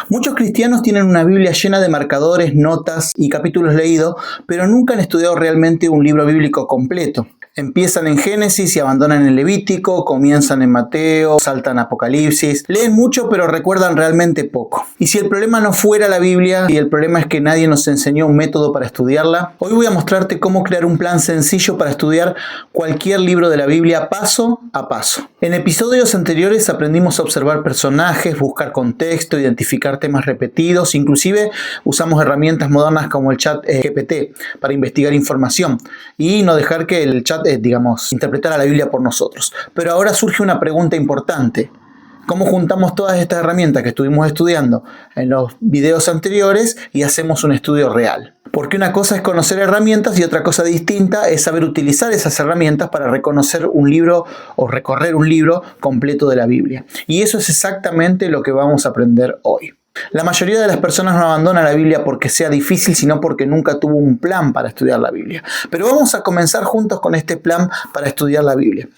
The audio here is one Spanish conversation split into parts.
Muchos cristianos tienen una Biblia llena de marcadores, notas y capítulos leídos, pero nunca han estudiado realmente un libro bíblico completo. Empiezan en Génesis y abandonan en Levítico, comienzan en Mateo, saltan a Apocalipsis, leen mucho pero recuerdan realmente poco. Y si el problema no fuera la Biblia y el problema es que nadie nos enseñó un método para estudiarla, hoy voy a mostrarte cómo crear un plan sencillo para estudiar cualquier libro de la Biblia paso a paso. En episodios anteriores aprendimos a observar personajes, buscar contexto, identificar temas repetidos, inclusive usamos herramientas modernas como el chat GPT para investigar información y no dejar que el chat interpretar a la Biblia por nosotros. Pero ahora surge una pregunta importante. ¿Cómo juntamos todas estas herramientas que estuvimos estudiando en los videos anteriores y hacemos un estudio real? Porque una cosa es conocer herramientas y otra cosa distinta es saber utilizar esas herramientas para reconocer un libro o recorrer un libro completo de la Biblia. Y eso es exactamente lo que vamos a aprender hoy. La mayoría de las personas no abandonan la Biblia porque sea difícil, sino porque nunca tuvo un plan para estudiar la Biblia. Pero vamos a comenzar juntos con este plan para estudiar la Biblia.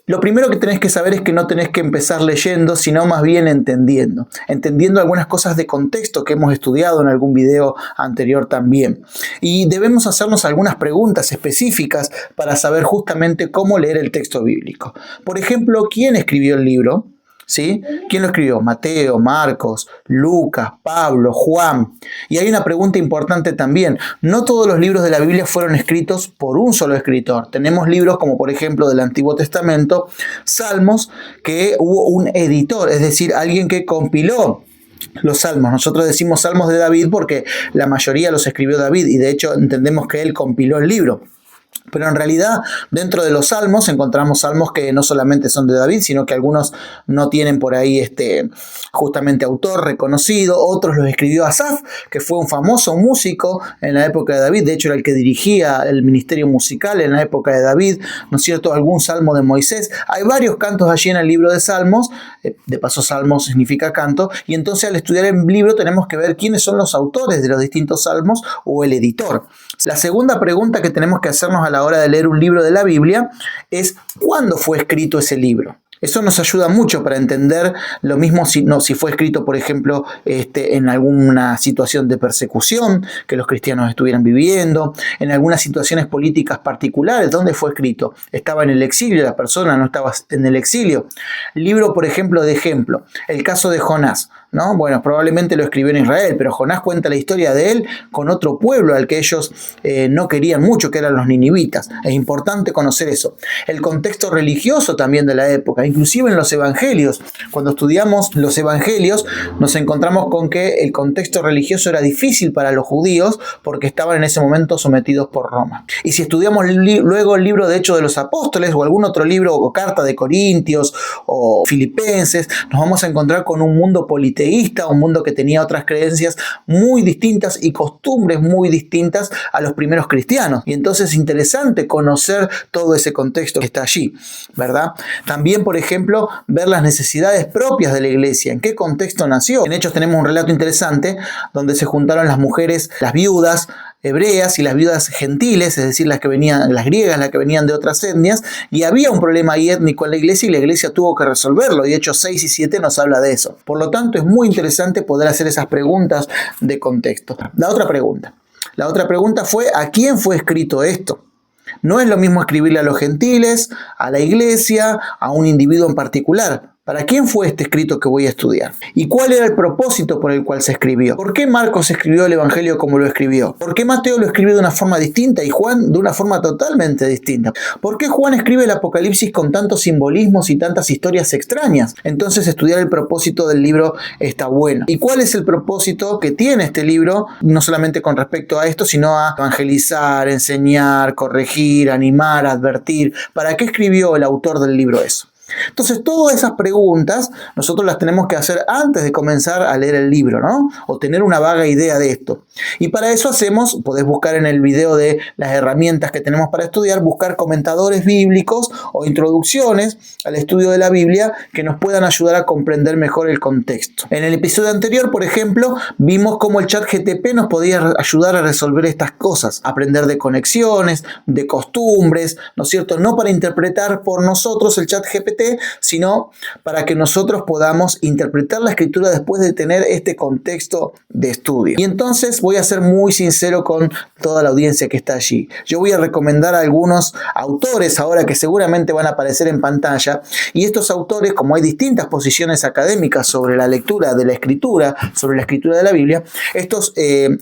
Lo primero que tenés que saber es que no tenés que empezar leyendo, sino más bien entendiendo. Entendiendo algunas cosas de contexto que hemos estudiado en algún video anterior también. Y debemos hacernos algunas preguntas específicas para saber justamente cómo leer el texto bíblico. Por ejemplo, ¿quién escribió el libro? ¿Sí? ¿Quién lo escribió? Mateo, Marcos, Lucas, Pablo, Juan. Y hay una pregunta importante también. No todos los libros de la Biblia fueron escritos por un solo escritor. Tenemos libros como por ejemplo del Antiguo Testamento, Salmos, que hubo un editor, es decir, alguien que compiló los salmos. Nosotros decimos salmos de David porque la mayoría los escribió David y de hecho entendemos que él compiló el libro. Pero en realidad, dentro de los salmos, encontramos salmos que no solamente son de David, sino que algunos no tienen por ahí justamente autor reconocido. Otros los escribió Asaf, que fue un famoso músico en la época de David. De hecho, era el que dirigía el ministerio musical en la época de David. ¿No es cierto? Algún salmo de Moisés. Hay varios cantos allí en el libro de Salmos. De paso, salmo significa canto. Y entonces, al estudiar el libro, tenemos que ver quiénes son los autores de los distintos salmos o el editor. La segunda pregunta que tenemos que hacernos a la hora de leer un libro de la Biblia es ¿cuándo fue escrito ese libro? Eso nos ayuda mucho para entender lo mismo si fue escrito, por ejemplo, en alguna situación de persecución que los cristianos estuvieran viviendo, en algunas situaciones políticas particulares. ¿Dónde fue escrito? ¿Estaba en el exilio la persona? ¿No estaba en el exilio? Libro, por ejemplo, el caso de Jonás, ¿no? Bueno, probablemente lo escribió en Israel, pero Jonás cuenta la historia de él con otro pueblo al que ellos no querían mucho, que eran los ninivitas. Es importante conocer eso. El contexto religioso también de la época, inclusive en los evangelios. Cuando estudiamos los evangelios nos encontramos con que el contexto religioso era difícil para los judíos porque estaban en ese momento sometidos por Roma. Y si estudiamos luego el libro de Hechos de los Apóstoles o algún otro libro o carta de Corintios o Filipenses, nos vamos a encontrar con un mundo politeísta, un mundo que tenía otras creencias muy distintas y costumbres muy distintas a los primeros cristianos. Y entonces es interesante conocer todo ese contexto que está allí, ¿verdad? También, por ejemplo, ver las necesidades propias de la iglesia, en qué contexto nació. En Hechos tenemos un relato interesante donde se juntaron las mujeres, las viudas hebreas y las viudas gentiles, es decir, las griegas, las que venían de otras etnias, y había un problema ahí étnico en la iglesia y la iglesia tuvo que resolverlo, y Hechos 6 y 7 nos habla de eso. Por lo tanto, es muy interesante poder hacer esas preguntas de contexto. La otra pregunta fue, ¿a quién fue escrito esto? No es lo mismo escribirle a los gentiles, a la iglesia, a un individuo en particular. ¿Para quién fue este escrito que voy a estudiar? ¿Y cuál era el propósito por el cual se escribió? ¿Por qué Marcos escribió el Evangelio como lo escribió? ¿Por qué Mateo lo escribió de una forma distinta y Juan de una forma totalmente distinta? ¿Por qué Juan escribe el Apocalipsis con tantos simbolismos y tantas historias extrañas? Entonces estudiar el propósito del libro está bueno. ¿Y cuál es el propósito que tiene este libro? No solamente con respecto a esto, sino a evangelizar, enseñar, corregir, animar, advertir. ¿Para qué escribió el autor del libro eso? Entonces, todas esas preguntas nosotros las tenemos que hacer antes de comenzar a leer el libro, ¿no? O tener una vaga idea de esto. Y para eso podés buscar en el video de las herramientas que tenemos para estudiar, buscar comentadores bíblicos o introducciones al estudio de la Biblia que nos puedan ayudar a comprender mejor el contexto. En el episodio anterior, por ejemplo, vimos cómo el chat GPT nos podía ayudar a resolver estas cosas, aprender de conexiones, de costumbres, ¿no es cierto? No para interpretar por nosotros el chat GPT, GPT, sino para que nosotros podamos interpretar la escritura después de tener este contexto de estudio. Y entonces voy a ser muy sincero con toda la audiencia que está allí. Yo voy a recomendar a algunos autores ahora que seguramente van a aparecer en pantalla, y estos autores, como hay distintas posiciones académicas sobre la lectura de la escritura, sobre la escritura de la Biblia, estos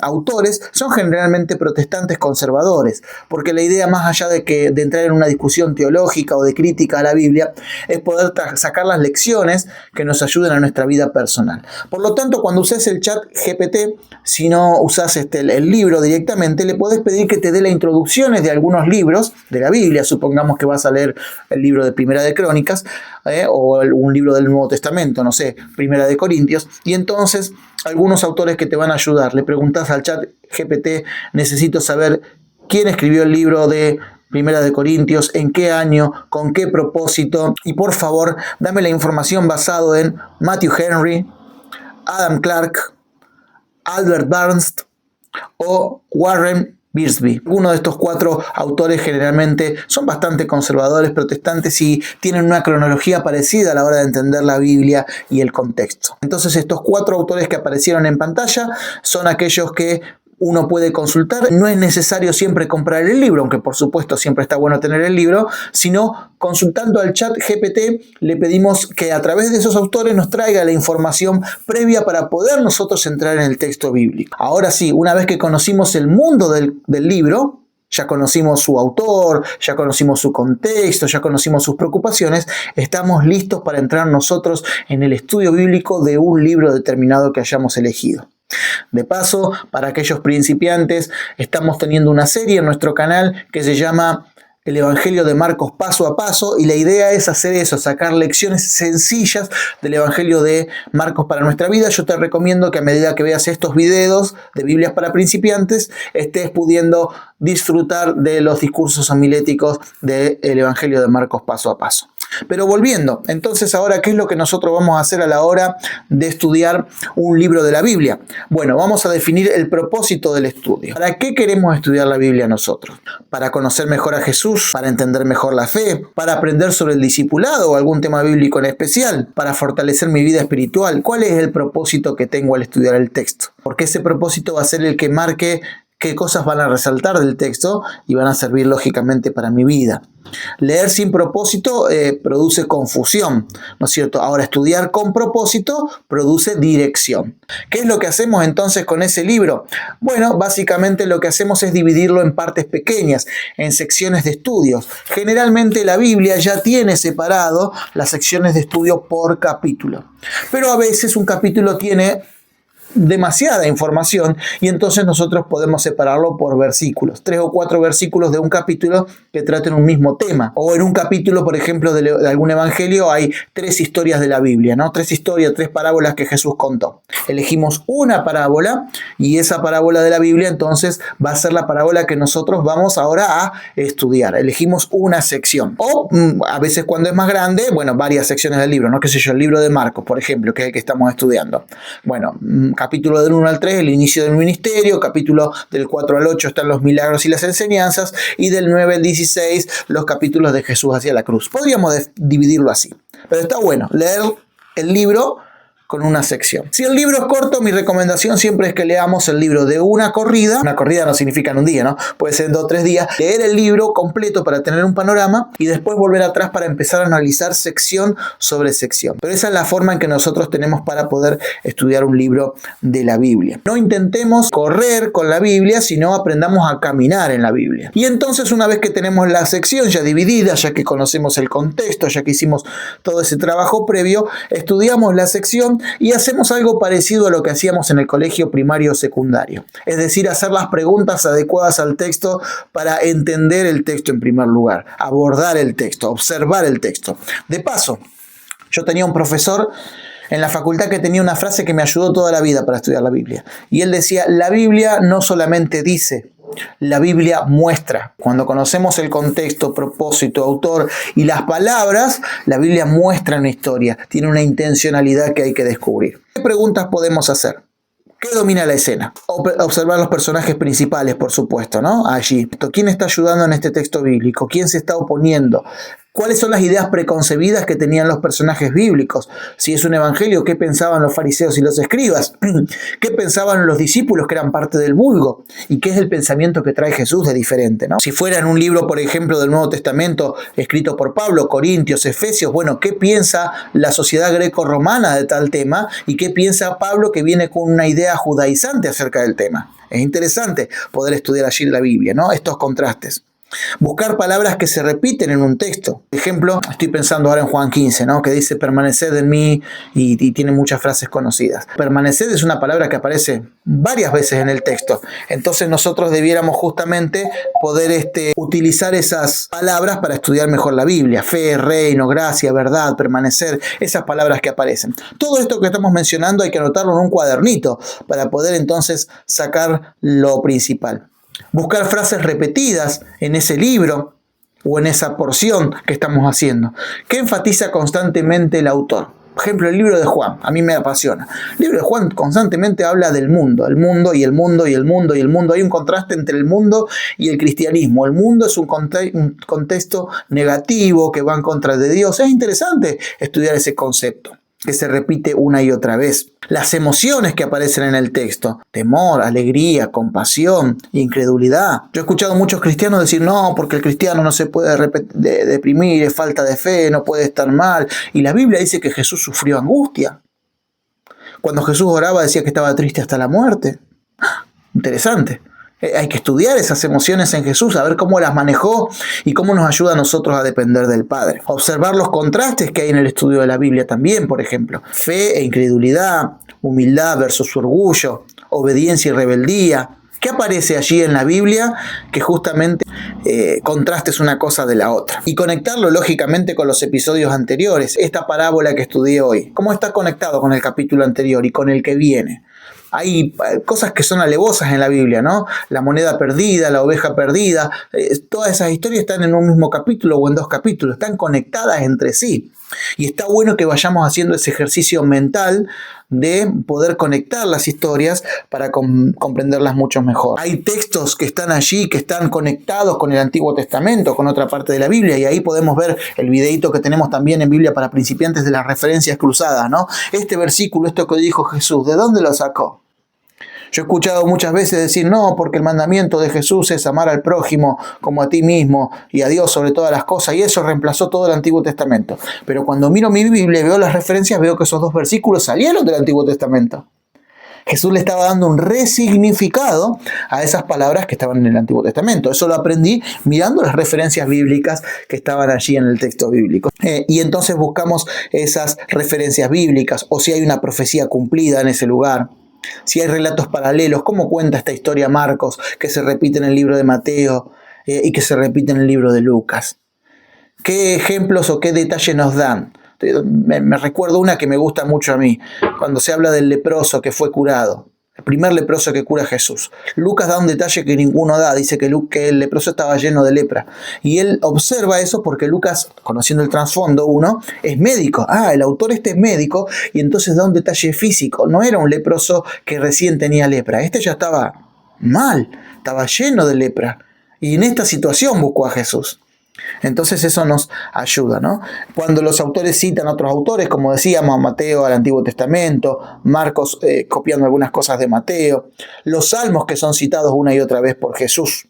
autores son generalmente protestantes conservadores, porque la idea, más allá de entrar en una discusión teológica o de crítica a la Biblia, es poder sacar las lecciones que nos ayuden a nuestra vida personal. Por lo tanto, cuando uses el chat GPT, si no usas el libro directamente, le podés pedir que te dé las introducciones de algunos libros de la Biblia. Supongamos que vas a leer el libro de Primera de Crónicas o un libro del Nuevo Testamento, no sé, Primera de Corintios, y entonces algunos autores que te van a ayudar. Le preguntas al chat GPT, necesito saber quién escribió el libro de Primera de Corintios, en qué año, con qué propósito, y por favor, dame la información basado en Matthew Henry, Adam Clarke, Albert Barnes o Warren Wiersbe. Uno de estos 4 autores generalmente son bastante conservadores, protestantes, y tienen una cronología parecida a la hora de entender la Biblia y el contexto. Entonces, estos 4 autores que aparecieron en pantalla son aquellos que uno puede consultar. No es necesario siempre comprar el libro, aunque por supuesto siempre está bueno tener el libro, sino consultando al chat GPT le pedimos que a través de esos autores nos traiga la información previa para poder nosotros entrar en el texto bíblico. Ahora sí, una vez que conocimos el mundo del libro, ya conocimos su autor, ya conocimos su contexto, ya conocimos sus preocupaciones, estamos listos para entrar nosotros en el estudio bíblico de un libro determinado que hayamos elegido. De paso, para aquellos principiantes, estamos teniendo una serie en nuestro canal que se llama El Evangelio de Marcos paso a paso, y la idea es hacer eso, sacar lecciones sencillas del Evangelio de Marcos para nuestra vida. Yo te recomiendo que a medida que veas estos videos de Biblias para principiantes, estés pudiendo disfrutar de los discursos homiléticos del Evangelio de Marcos paso a paso. Pero volviendo, entonces ahora, ¿qué es lo que nosotros vamos a hacer a la hora de estudiar un libro de la Biblia? Bueno, vamos a definir el propósito del estudio. ¿Para qué queremos estudiar la Biblia nosotros? ¿Para conocer mejor a Jesús? ¿Para entender mejor la fe? ¿Para aprender sobre el discipulado o algún tema bíblico en especial? ¿Para fortalecer mi vida espiritual? ¿Cuál es el propósito que tengo al estudiar el texto? Porque ese propósito va a ser el que marque qué cosas van a resaltar del texto y van a servir lógicamente para mi vida. Leer sin propósito produce confusión, ¿no es cierto? Ahora, estudiar con propósito produce dirección. ¿Qué es lo que hacemos entonces con ese libro? Bueno, básicamente lo que hacemos es dividirlo en partes pequeñas, en secciones de estudios. Generalmente la Biblia ya tiene separado las secciones de estudio por capítulo, pero a veces un capítulo tiene demasiada información y entonces nosotros podemos separarlo por versículos, 3 o 4 versículos de un capítulo que traten un mismo tema, o en un capítulo, por ejemplo, de algún evangelio hay 3 historias de la Biblia, ¿no? 3 historias, 3 parábolas que Jesús contó. Elegimos una parábola y esa parábola de la Biblia entonces va a ser la parábola que nosotros vamos ahora a estudiar. Elegimos una sección, o a veces cuando es más grande, bueno, varias secciones del libro, ¿no? Qué sé yo, el libro de Marcos, por ejemplo, que es el que estamos estudiando. Bueno, capítulo del 1 al 3, el inicio del ministerio, capítulo del 4 al 8 están los milagros y las enseñanzas, y del 9 al 16 los capítulos de Jesús hacia la cruz. Podríamos dividirlo así, pero está bueno leer el libro con una sección. Si el libro es corto, mi recomendación siempre es que leamos el libro de una corrida. Una corrida no significa en un día, ¿no? Puede ser en 2 o 3 días. Leer el libro completo para tener un panorama y después volver atrás para empezar a analizar sección sobre sección. Pero esa es la forma en que nosotros tenemos para poder estudiar un libro de la Biblia. No intentemos correr con la Biblia, sino aprendamos a caminar en la Biblia. Y entonces, una vez que tenemos la sección ya dividida, ya que conocemos el contexto, ya que hicimos todo ese trabajo previo, estudiamos la sección y hacemos algo parecido a lo que hacíamos en el colegio primario o secundario. Es decir, hacer las preguntas adecuadas al texto para entender el texto en primer lugar, abordar el texto, observar el texto. De paso, yo tenía un profesor en la facultad que tenía una frase que me ayudó toda la vida para estudiar la Biblia. Y él decía, la Biblia no solamente dice, la Biblia muestra. Cuando conocemos el contexto, propósito, autor y las palabras, la Biblia muestra una historia, tiene una intencionalidad que hay que descubrir. ¿Qué preguntas podemos hacer? ¿Qué domina la escena? Observar los personajes principales, por supuesto, ¿no? Allí. ¿Quién está ayudando en este texto bíblico? ¿Quién se está oponiendo? ¿Cuáles son las ideas preconcebidas que tenían los personajes bíblicos? Si es un evangelio, ¿qué pensaban los fariseos y los escribas? ¿Qué pensaban los discípulos que eran parte del vulgo? ¿Y qué es el pensamiento que trae Jesús de diferente, ¿no? Si fuera en un libro, por ejemplo, del Nuevo Testamento, escrito por Pablo, Corintios, Efesios, bueno, ¿qué piensa la sociedad greco-romana de tal tema? ¿Y qué piensa Pablo, que viene con una idea judaizante acerca del tema? Es interesante poder estudiar allí la Biblia, ¿no? Estos contrastes. Buscar palabras que se repiten en un texto. Por ejemplo, estoy pensando ahora en Juan 15, ¿no? Que dice permaneced en mí y tiene muchas frases conocidas. Permaneced es una palabra que aparece varias veces en el texto. Entonces nosotros debiéramos justamente poder utilizar esas palabras para estudiar mejor la Biblia. Fe, reino, gracia, verdad, permanecer, esas palabras que aparecen. Todo esto que estamos mencionando hay que anotarlo en un cuadernito para poder entonces sacar lo principal. Buscar frases repetidas en ese libro o en esa porción que estamos haciendo. ¿Qué enfatiza constantemente el autor? Por ejemplo, el libro de Juan, a mí me apasiona. El libro de Juan constantemente habla del mundo, el mundo y el mundo y el mundo y el mundo. Hay un contraste entre el mundo y el cristianismo. El mundo es un contexto negativo que va en contra de Dios. Es interesante estudiar ese concepto, que se repite una y otra vez. Las emociones que aparecen en el texto: temor, alegría, compasión, incredulidad. Yo he escuchado a muchos cristianos decir, no, porque el cristiano no se puede deprimir, es falta de fe, no puede estar mal. Y la Biblia dice que Jesús sufrió angustia. Cuando Jesús oraba decía que estaba triste hasta la muerte. Interesante. Hay que estudiar esas emociones en Jesús, a ver cómo las manejó y cómo nos ayuda a nosotros a depender del Padre. Observar los contrastes que hay en el estudio de la Biblia también, por ejemplo. Fe e incredulidad, humildad versus orgullo, obediencia y rebeldía. ¿Qué aparece allí en la Biblia que justamente contrastes una cosa de la otra? Y conectarlo lógicamente con los episodios anteriores. Esta parábola que estudié hoy, ¿cómo está conectado con el capítulo anterior y con el que viene? Hay cosas que son alevosas en la Biblia, ¿no? La moneda perdida, la oveja perdida, todas esas historias están en un mismo capítulo o en dos capítulos, están conectadas entre sí. Y está bueno que vayamos haciendo ese ejercicio mental de poder conectar las historias para comprenderlas mucho mejor. Hay textos que están allí, que están conectados con el Antiguo Testamento, con otra parte de la Biblia, y ahí podemos ver el videito que tenemos también en Biblia para principiantes de las referencias cruzadas, ¿no? Este versículo, esto que dijo Jesús, ¿de dónde lo sacó? Yo he escuchado muchas veces decir, no, porque el mandamiento de Jesús es amar al prójimo como a ti mismo y a Dios sobre todas las cosas, y eso reemplazó todo el Antiguo Testamento. Pero cuando miro mi Biblia y veo las referencias, veo que esos dos versículos salieron del Antiguo Testamento. Jesús le estaba dando un resignificado a esas palabras que estaban en el Antiguo Testamento. Eso lo aprendí mirando las referencias bíblicas que estaban allí en el texto bíblico. Y entonces buscamos esas referencias bíblicas, o si hay una profecía cumplida en ese lugar. Si hay relatos paralelos, ¿cómo cuenta esta historia Marcos, que se repite en el libro de Mateo y que se repite en el libro de Lucas? ¿Qué ejemplos o qué detalles nos dan? Me recuerdo una que me gusta mucho a mí, cuando se habla del leproso que fue curado. El primer leproso que cura Jesús. Lucas da un detalle que ninguno da. Dice que el leproso estaba lleno de lepra. Y él observa eso porque Lucas, conociendo el trasfondo, es médico. El autor es médico, y entonces da un detalle físico. No era un leproso que recién tenía lepra. Este ya estaba mal, estaba lleno de lepra. Y en esta situación buscó a Jesús. Entonces eso nos ayuda, ¿no? Cuando los autores citan a otros autores, como decíamos, a Mateo, al Antiguo Testamento, Marcos copiando algunas cosas de Mateo, los salmos que son citados una y otra vez por Jesús.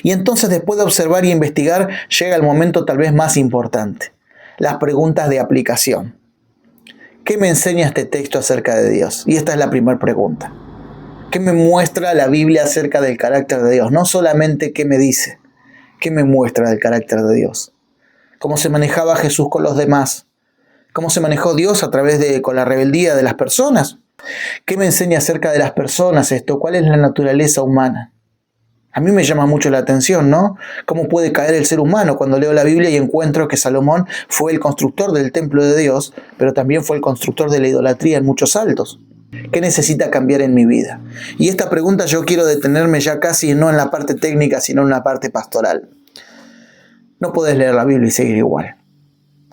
Y entonces, después de observar y investigar, llega el momento tal vez más importante: las preguntas de aplicación. ¿Qué me enseña este texto acerca de Dios? Y esta es la primera pregunta. ¿Qué me muestra la Biblia acerca del carácter de Dios? No solamente qué me dice. ¿Qué me muestra del carácter de Dios? ¿Cómo se manejaba Jesús con los demás? ¿Cómo se manejó Dios con la rebeldía de las personas? ¿Qué me enseña acerca de las personas esto? ¿Cuál es la naturaleza humana? A mí me llama mucho la atención, ¿no? ¿Cómo puede caer el ser humano cuando leo la Biblia y encuentro que Salomón fue el constructor del templo de Dios, pero también fue el constructor de la idolatría en muchos altos? ¿Qué necesita cambiar en mi vida? Y esta pregunta yo quiero detenerme ya casi no en la parte técnica, sino en la parte pastoral. No podés leer la Biblia y seguir igual.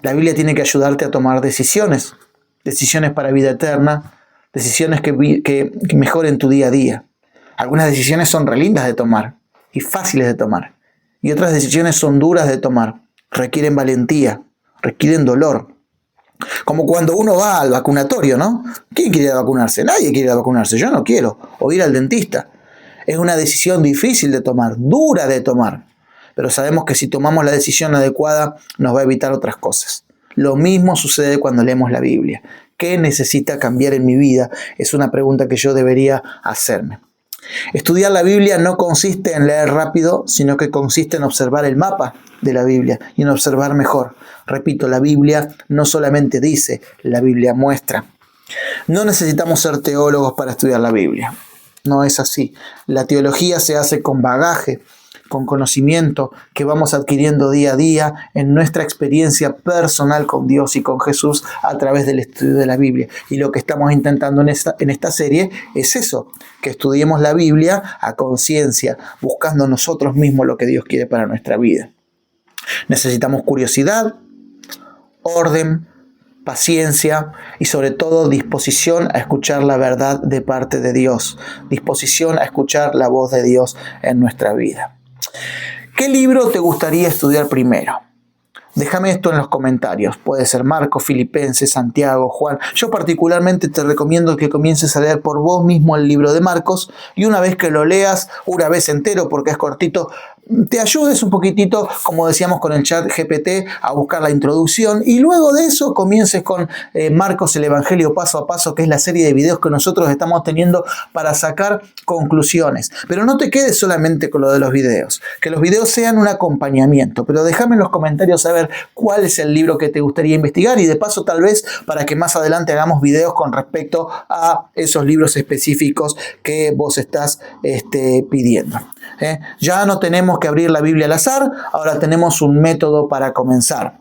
La Biblia tiene que ayudarte a tomar decisiones para vida eterna, decisiones que mejoren tu día a día. Algunas decisiones son re lindas de tomar y fáciles de tomar, y otras decisiones son duras de tomar, requieren valentía, requieren dolor. Como cuando uno va al vacunatorio, ¿no? ¿Quién quiere ir a vacunarse? Nadie quiere ir a vacunarse. Yo no quiero. O ir al dentista. Es una decisión difícil de tomar, dura de tomar. Pero sabemos que si tomamos la decisión adecuada nos va a evitar otras cosas. Lo mismo sucede cuando leemos la Biblia. ¿Qué necesita cambiar en mi vida? Es una pregunta que yo debería hacerme. Estudiar la Biblia no consiste en leer rápido, sino que consiste en observar el mapa de la Biblia y en observar mejor. Repito, la Biblia no solamente dice, la Biblia muestra. No necesitamos ser teólogos para estudiar la Biblia. No es así. La teología se hace con bagaje, con conocimiento que vamos adquiriendo día a día en nuestra experiencia personal con Dios y con Jesús a través del estudio de la Biblia. Y lo que estamos intentando en esta serie es eso, que estudiemos la Biblia a conciencia, buscando nosotros mismos lo que Dios quiere para nuestra vida. Necesitamos curiosidad, orden, paciencia y sobre todo disposición a escuchar la verdad de parte de Dios, disposición a escuchar la voz de Dios en nuestra vida. ¿Qué libro te gustaría estudiar primero? Déjame esto en los comentarios. Puede ser Marcos, Filipenses, Santiago, Juan. Yo particularmente te recomiendo que comiences a leer por vos mismo el libro de Marcos y una vez que lo leas, una vez entero porque es cortito, te ayudes un poquitito, como decíamos con el chat GPT, a buscar la introducción y luego de eso comiences con Marcos, el Evangelio paso a paso, que es la serie de videos que nosotros estamos teniendo para sacar conclusiones. Pero no te quedes solamente con lo de los videos, que los videos sean un acompañamiento, pero déjame en los comentarios saber cuál es el libro que te gustaría investigar y de paso tal vez para que más adelante hagamos videos con respecto a esos libros específicos que vos estás pidiendo. Ya no tenemos que abrir la Biblia al azar, ahora tenemos un método para comenzar.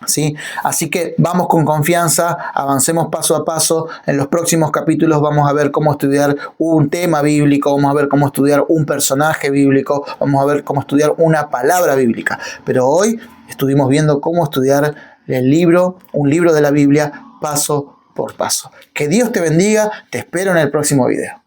¿Sí? Así que vamos con confianza, avancemos paso a paso. En los próximos capítulos vamos a ver cómo estudiar un tema bíblico, vamos a ver cómo estudiar un personaje bíblico, vamos a ver cómo estudiar una palabra bíblica. Pero hoy estuvimos viendo cómo estudiar un libro de la Biblia paso por paso. Que Dios te bendiga, te espero en el próximo video.